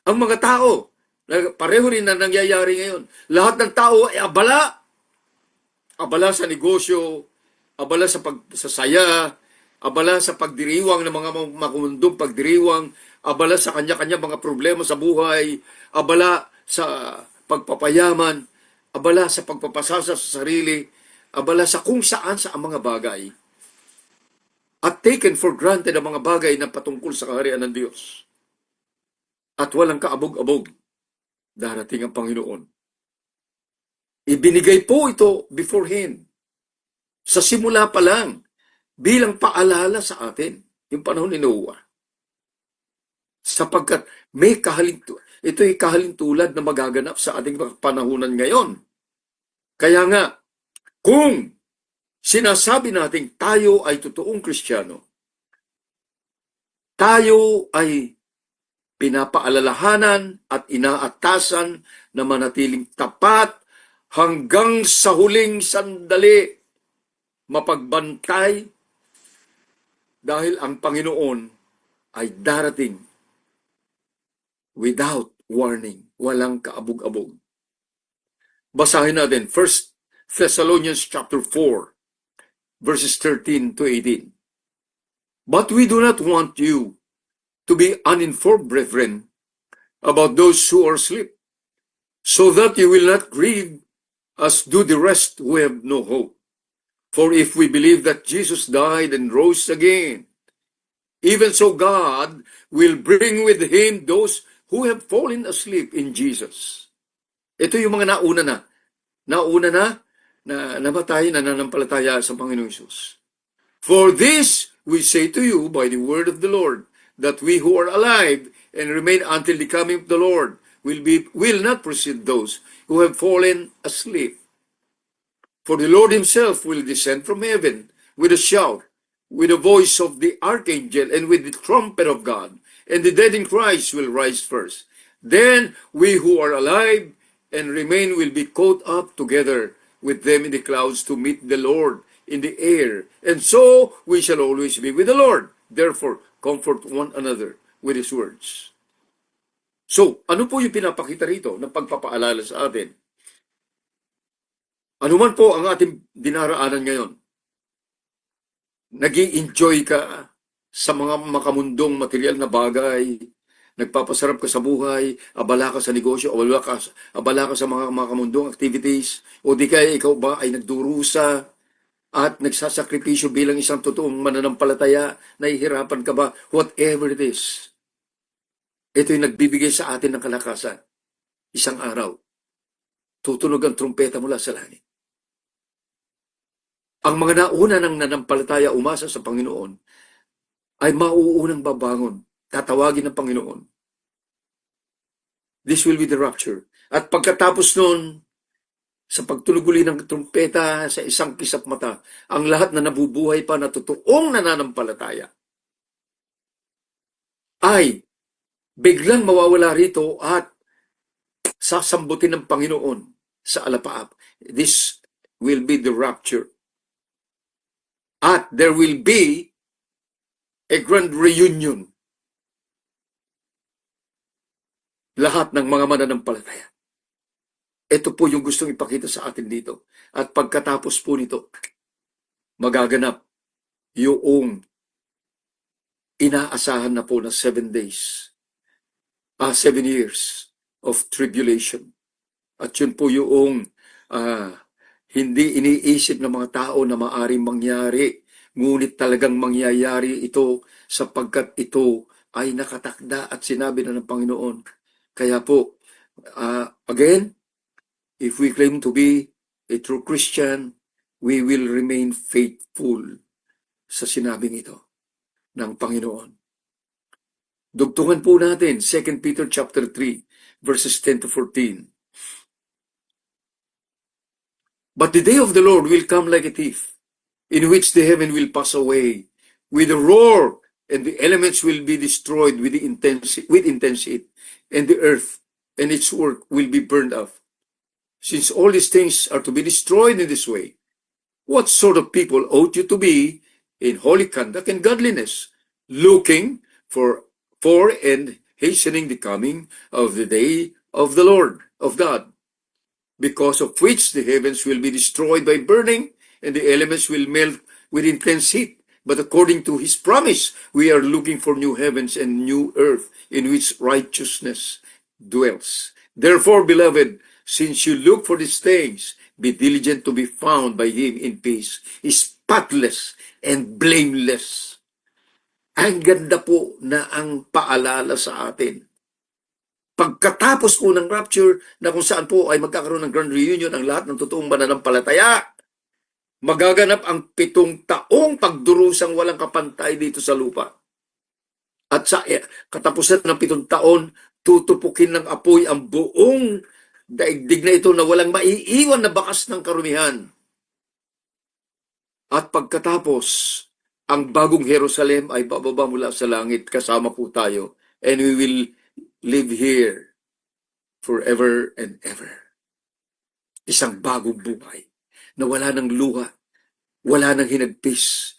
Speaker 1: Ang mga tao, pareho rin na nangyayari ngayon. Lahat ng tao ay abala. Abala sa negosyo, abala sa pagsasaya, abala sa pagdiriwang ng mga makumundong pagdiriwang, abala sa kanya-kanya mga problema sa buhay, abala sa pagpapayaman, abala sa pagpapasasa sa sarili, abala sa kung saan sa mga bagay. At taken for granted ang mga bagay na patungkol sa kaharian ng Diyos. At walang kaabog-abog, darating ang Panginoon. Ibinigay po ito beforehand. Sa simula pa lang, bilang paalala sa atin, yung panahon ni Noah. Sapagkat ito'y kahalintulad na magaganap sa ating panahunan ngayon. Kaya nga, kung sinasabi natin tayo ay totoong Kristiyano, tayo ay pinapaalalahanan at inaatasan na manatiling tapat hanggang sa huling sandali, mapagbantay dahil ang Panginoon ay darating without warning, walang kaabog-abog. Basahin natin 1 Thessalonians chapter 4, verses 13 to 18. But we do not want you to be uninformed, brethren, about those who are asleep, so that you will not grieve as do the rest who have no hope. For if we believe that Jesus died and rose again, even so God will bring with him those who have fallen asleep in Jesus. Ito yung mga nauna na. Nauna na namatay, nananampalataya sa Panginoong Hesus. For this we say to you by the word of the Lord, that we who are alive and remain until the coming of the Lord will not precede those who have fallen asleep. For the Lord himself will descend from heaven with a shout, with the voice of the archangel, and with the trumpet of God, and the dead in Christ will rise first. Then we who are alive and remain will be caught up together with them in the clouds to meet the Lord in the air. And so we shall always be with the Lord. Therefore, comfort one another with his words. So, ano po yung pinapakita rito ng pagpapaalala sa atin? Ano man po ang ating dinaraanan ngayon, nag-i-enjoy ka sa mga makamundong material na bagay, nagpapasarap ka sa buhay, abala ka sa negosyo, abala ka sa mga makamundong activities, o di kaya ikaw ba ay nagdurusa at nagsasakripisyo bilang isang totoong mananampalataya, nahihirapan ka ba, whatever it is. Ito'y nagbibigay sa atin ng kalakasan. Isang araw, tutunog ang trumpeta mula sa langit. Ang mga nauna ng nanampalataya umasa sa Panginoon ay mauunang babangon, tatawagin ng Panginoon. This will be the rapture. At pagkatapos nun, sa pagtunog uli ng trumpeta sa isang kisap mata, ang lahat na nabubuhay pa na totoong nananampalataya ay biglang mawawala rito at sasambutin ng Panginoon sa alapaap. This will be the rapture. At there will be a grand reunion. Lahat ng mga mananampalataya. Ito po yung gustong ipakita sa atin dito. At pagkatapos po nito, magaganap yung inaasahan na po na 7 days. 7 years of tribulation. At yun po yung hindi iniisip ng mga tao na maaring mangyari, ngunit talagang mangyayari ito sapagkat ito ay nakatakda at sinabi na ng Panginoon. Kaya po, again, if we claim to be a true Christian, we will remain faithful sa sinabing ito ng Panginoon. Dugtungan po natin 2 Peter chapter 3, verses 10 to 14. But the day of the Lord will come like a thief, in which the heaven will pass away with a roar, and the elements will be destroyed with intense heat, and the earth and its work will be burned up. Since all these things are to be destroyed in this way, what sort of people ought you to be in holy conduct and godliness, looking for and hastening the coming of the day of the Lord, of God, because of which the heavens will be destroyed by burning, and the elements will melt with intense heat. But according to his promise, we are looking for new heavens and new earth, in which righteousness dwells. Therefore, beloved, since you look for these things, be diligent to be found by him in peace, spotless and blameless. Ang ganda po na ang paalala sa atin. Pagkatapos po ng rapture, na kung saan po ay magkakaroon ng grand reunion ang lahat ng totoong mananampalataya, magaganap ang 7 taong pagdurusang walang kapantay dito sa lupa. At sa katapusan ng 7 taon, tutupukin ng apoy ang buong daigdig na ito na walang maiiwan na bakas ng karumihan. At pagkatapos, ang bagong Jerusalem ay bababa mula sa langit, kasama po tayo, and we will live here forever and ever. Isang bagong buhay na wala ng luha, wala ng hinagpis,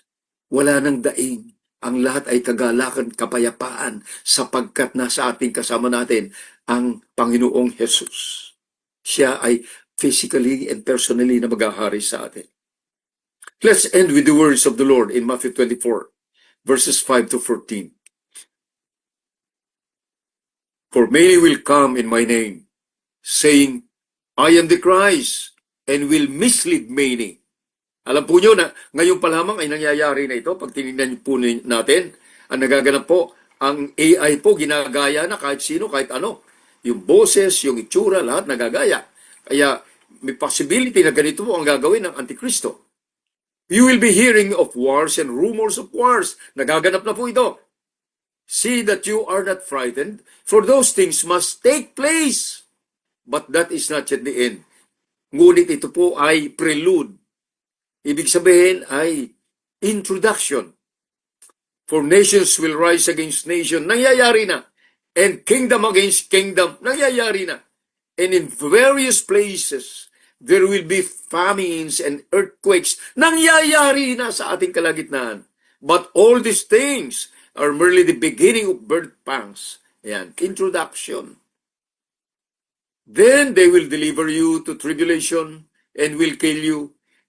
Speaker 1: wala ng daing. Ang lahat ay kagalakan, kapayapaan, sapagkat nasa ating kasama natin ang Panginoong Jesus. Siya ay physically and personally na maghahari sa atin. Let's end with the words of the Lord in Matthew 24, verses 5 to 14. For many will come in my name, saying, I am the Christ, and will mislead many. Alam po nyo na ngayon pa lamang ay nangyayari na ito. Pag tinignan po natin, ang nagaganap po, ang AI po ginagaya na kahit sino, kahit ano. Yung boses, yung itsura, lahat nagagaya. Kaya may possibility na ganito po ang gagawin ng Antikristo. You will be hearing of wars and rumors of wars. Nagaganap na po ito. See that you are not frightened, for those things must take place. But that is not yet the end. Ngunit ito po ay prelude. Ibig sabihin ay introduction. For nations will rise against nation. Nangyayari na. And kingdom against kingdom. Nangyayari na. And in various places, there will be famines and earthquakes. Nangyayari na sa ating kalagitnaan. But all these things are merely the beginning of birth pangs. Ayan, introduction. Then they will deliver you to tribulation and will kill you,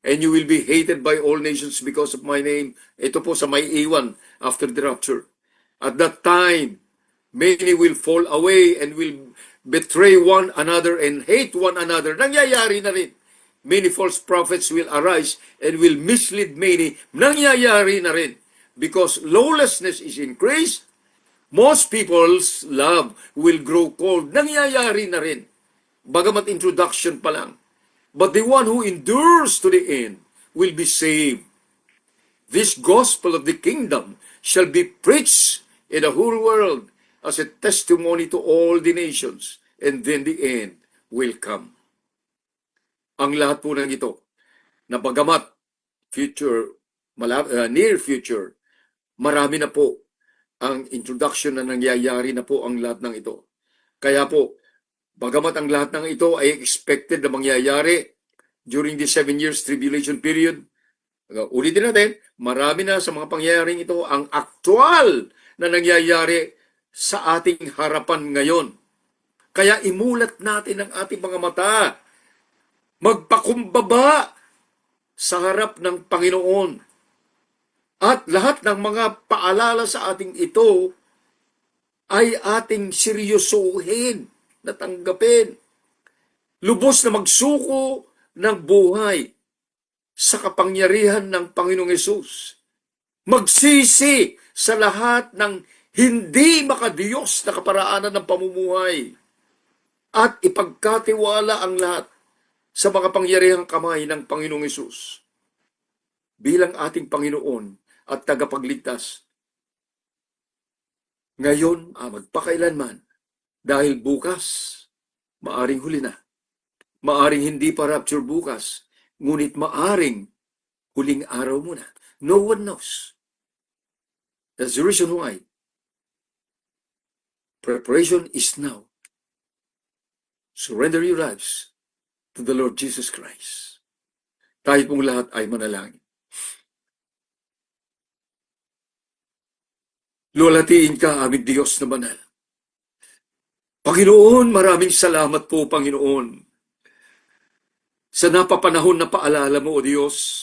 Speaker 1: and you will be hated by all nations because of my name. Ito po sa may iwan after the rapture. At that time, many will fall away and will betray one another and hate one another. Nangyayari na rin. Many false prophets will arise and will mislead many. Nangyayari na rin. Because lawlessness is increased, most people's love will grow cold. Nangyayari na rin. Bagamat introduction pa lang. But the one who endures to the end will be saved. This gospel of the kingdom shall be preached in the whole world as a testimony to all the nations, and then the end will come. Ang lahat po ng ito, na bagamat future, near future, marami na po ang introduction na nangyayari na po ang lahat ng ito. Kaya po, bagamat ang lahat ng ito ay expected na mangyayari during the 7 years tribulation period, ulitin natin, marami na sa mga pangyayaring ito ang aktual na nangyayari sa ating harapan ngayon. Kaya imulat natin ang ating mga mata. Magpakumbaba sa harap ng Panginoon. At lahat ng mga paalala sa ating ito ay ating seryosohin, natanggapin. Lubos na magsuko ng buhay sa kapangyarihan ng Panginoong Hesus. Magsisi sa lahat ng hindi makadiyos na kaparaanan ng pamumuhay at ipagkatiwala ang lahat sa mga pangyarihang kamay ng Panginoong Hesus bilang ating Panginoon at tagapagligtas. Ngayon, magpakailanman, dahil bukas, maaring huli na. Maaring hindi pa rapture bukas, ngunit maaring huling araw muna. No one knows. That's the reason why preparation is now. Surrender your lives to the Lord Jesus Christ. Tayo pong lahat ay manalangin. Luwalhatiin ka, aming Diyos na banal. Panginoon, maraming salamat po, Panginoon, sa napapanahon na paalala mo, O Diyos,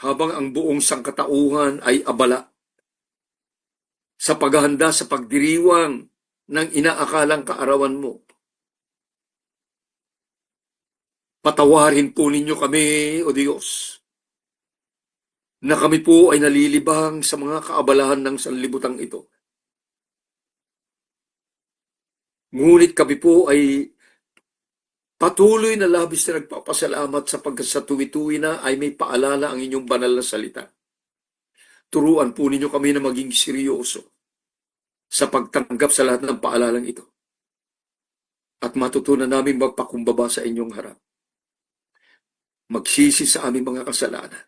Speaker 1: habang ang buong sangkatauhan ay abala sa paghahanda sa pagdiriwang ng inaakalang kaarawan mo. Patawarin po ninyo kami, O Diyos, na kami po ay nalilibang sa mga kaabalahan ng sanlibutang ito. Ngunit kami po ay patuloy na labis na nagpapasalamat sapagkat sa tuwi-tuwi na ay may paalala ang inyong banal na salita. Turuan po ninyo kami na maging seryoso sa pagtanggap sa lahat ng paalalang ito. At matutunan namin magpakumbaba sa inyong harap. Magsisi sa aming mga kasalanan.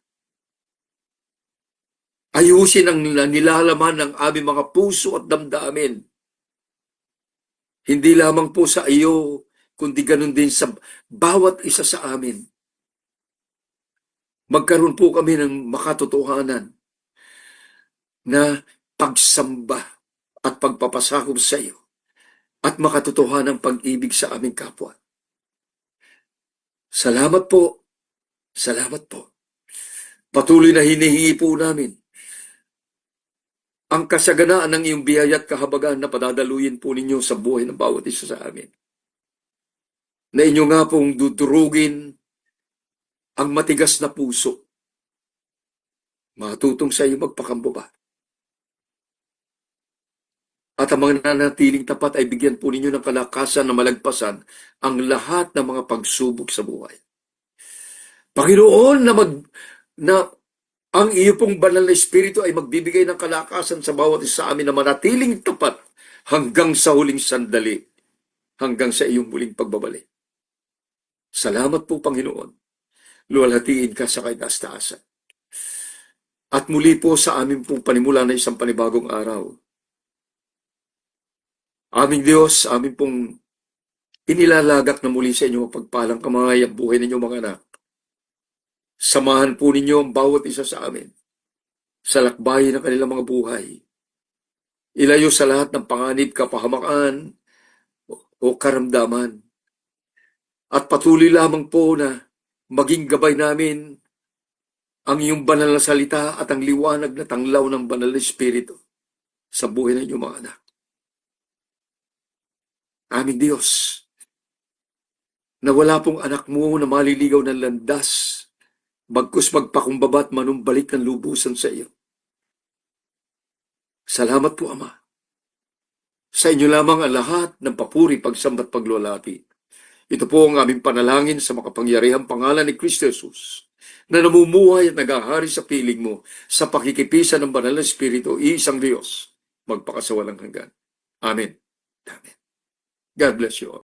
Speaker 1: Ayusin ang nilalaman ng aming mga puso at damdamin. Hindi lamang po sa iyo, kundi ganun din sa bawat isa sa amin. Magkaroon po kami ng makatotohanan na pagsamba at pagpapasakop sa iyo at makatotohanan ng pag-ibig sa aming kapwa. Salamat po. Salamat po. Patuloy na hinihingi po namin ang kasaganaan ng iyong biyaya at kahabagan na padadaluyin po ninyo sa buhay ng bawat isa sa amin. Na inyo nga pong dudurugin ang matigas na puso. Matutong sa iyo magpakambaba. At ang mga nanatiling tapat ay bigyan po ninyo ng kalakasan na malagpasan ang lahat ng mga pagsubok sa buhay. Panginoon, na ang iyo pong banal na Espiritu ay magbibigay ng kalakasan sa bawat isa sa amin na manatiling tapat hanggang sa huling sandali, hanggang sa iyong muling pagbabalik. Salamat po, Panginoon. Luwalhatiin ka sa kaitaas-taasan. At muli po sa amin pong panimula na isang panibagong araw. Aming Diyos, amin pong inilalagak na muli sa inyo pagpalang kamay ang buhay ninyo mga anak. Samahan po ninyo ang bawat isa sa amin sa lakbay ng kanilang mga buhay. Ilayo sa lahat ng panganib, kapahamakan o karamdaman. At patuloy lamang po na maging gabay namin ang iyong banal na salita at ang liwanag na tanglaw ng banal na Espiritu sa buhay ng iyong mga anak. Aming Diyos, na wala pong anak mo na maliligaw ng landas, bagkus magpakumbaba at manumbalik ng lubusan sa iyo. Salamat po, Ama. Sa inyo lamang ang lahat ng papuri, pagsambat, paglulati. Ito po ang aming panalangin sa makapangyarihang pangalan ni Kristo Jesus, na namumuhay at nagahari sa piling mo sa pakikipisan ng banal na Espiritu, iisang Diyos, magpakasawalang hanggan. Amen. Amen. God bless you all.